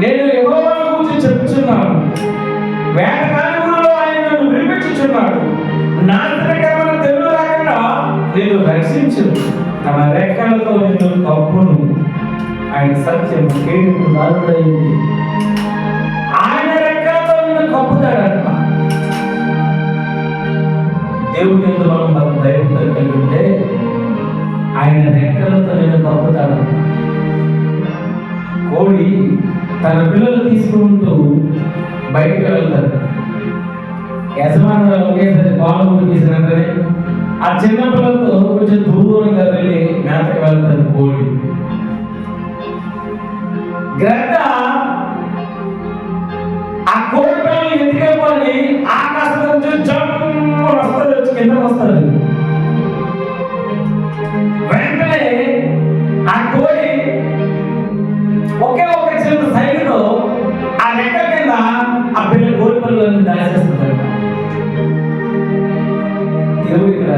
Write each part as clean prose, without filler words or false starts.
నేను యెహోవాను గురించి చెప్పుచున్నాను. వేటకాలంలో ఆయన నన్ను విడిపించుచున్నాడు. నాశనకరమైన తెగులు రాకుండా నేను రక్షించు. తన రెక్కలతో నిన్ను కప్పును. ఆయన సత్యం కేడుకు దారుడైంది. ఆయన రెక్కలతో నిన్ను కప్పుతాడంట. దేవుడి యందు మనం ధైర్యంతో కలిగి ఉంటే ఆయన రెక్కలతో నిన్ను కప్పుతాడంట. కోడి తన పిల్లలు తీసుకుంటూ బయటకు వెళ్తారు. యజమానులు ఒకేసారి పాలు తీసినట్లే ఆ చిన్న పిల్లలతో కొంచెం దూరంగా వెళ్ళి మేతకు వెళ్తారు. కోడి గ్రద్ద ఆ కోడి పిల్లలు ఎత్తుకెళ్ళి ఆకాశం నుంచి జమ్ము వస్తారు, వచ్చి కిందకు వస్తారు. వెంటనే ఆ కోడి ఒకే ఒక చిన్న సైడ్లో ఆ రెక్క కింద ఆ పిల్లల కోడి పిల్లలను దాచేస్తున్నారు. దేవుడు ఇక్కడ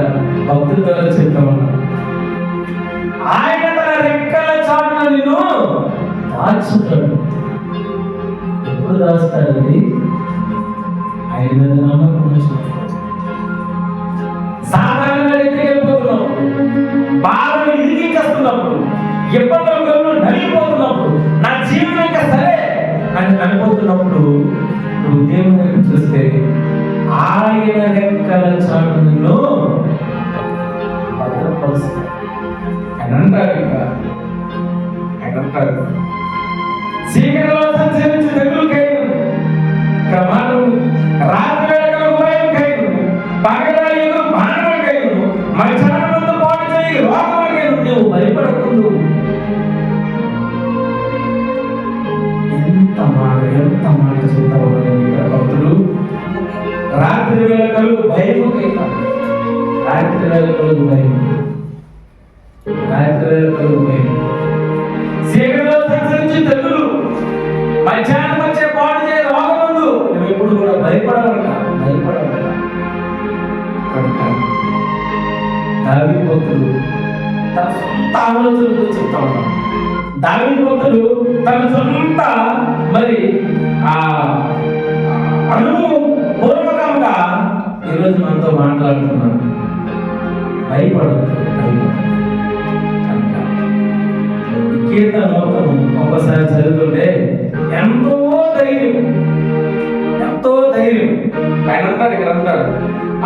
భక్తుల ద్వారా చెప్తా ఉన్నాడు, ఆయన తన రెక్కల చాటున నిన్ను దాచుతాడు. ఎప్పుడు దాచుతాడండి? ఆయన మీద నమ్మకం ఉంచినప్పుడు. సాధారణంగా ఎత్తుకెళ్ళిపోతున్నాం, బాధలు ఇరిగించేస్తున్నప్పుడు, ఇబ్బందులు నలిగిపోతున్నప్పుడు, నా జీవనం ఇంకా సరే అని అనిపోతున్నప్పుడు నువ్వు దేవుని దగ్గర చూస్తే ఆయన రెక్కల చాటు నిన్ను భద్రపరుస్తాడు. ఆయన అంటాడు, ఆయన అంటాడు, చీకటిలో సంచరించు తెగులుకైను, రాత్రి వేళ భయంకైను, పగలైను బాణములకైను, మధ్యాహ్నమందు పాటు చేయి రోగములకైను నువ్వు భయపడకూడదు. ఎంత మాట చెప్తావు భక్తులు. రాత్రి వేళ కలుగు భయముకైనా, రాత్రి వేళ కలుగు భయం, రాత్రి వేళ కలుగు భయం, చీకటిలో సంచరించి తెగులు, మధ్యాహ్నం వచ్చే పాడు చేయ రోగముందు నువ్వు ఎప్పుడు కూడా భయపడవంట. దావీదు భక్తులు తన సొంత ఆలోచనలతో చెప్తా ఉన్నాడు. దావీదు భక్తులు తన సొంత మరి ఆ అనుభవం పూర్వకంగా ఈరోజు మనతో మాట్లాడుతున్నాడు. భయపడద్దు. కీర్తన మొత్తం ఒక్కసారి చదువుతుంటే ఎంతో ధైర్యం. ఆయన అంటాడు, ఇక్కడ అంటాడు,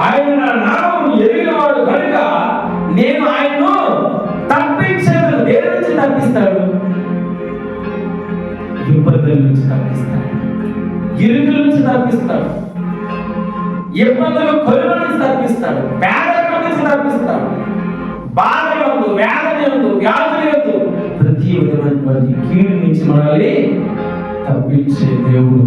ఆయన నా నామం ఎరిగినవాడు కనుక నేను ఆయన్ను తప్పించను. దేని నుంచి తప్పిస్తాడు? ఇబ్బందుల నుంచి తప్పిస్తాడు, ఇరుకుల నుంచి తప్పిస్తాడు, ఇబ్బందులు కొలువ నుంచి తప్పిస్తాడు, పేదరికం నుంచి తప్పిస్తాడు, బాధ యందు, వేదన యందు, వ్యాధుల యందు ప్రతి విధమైనటువంటి కీడు నుంచి మనల్ని తప్పించే దేవుడు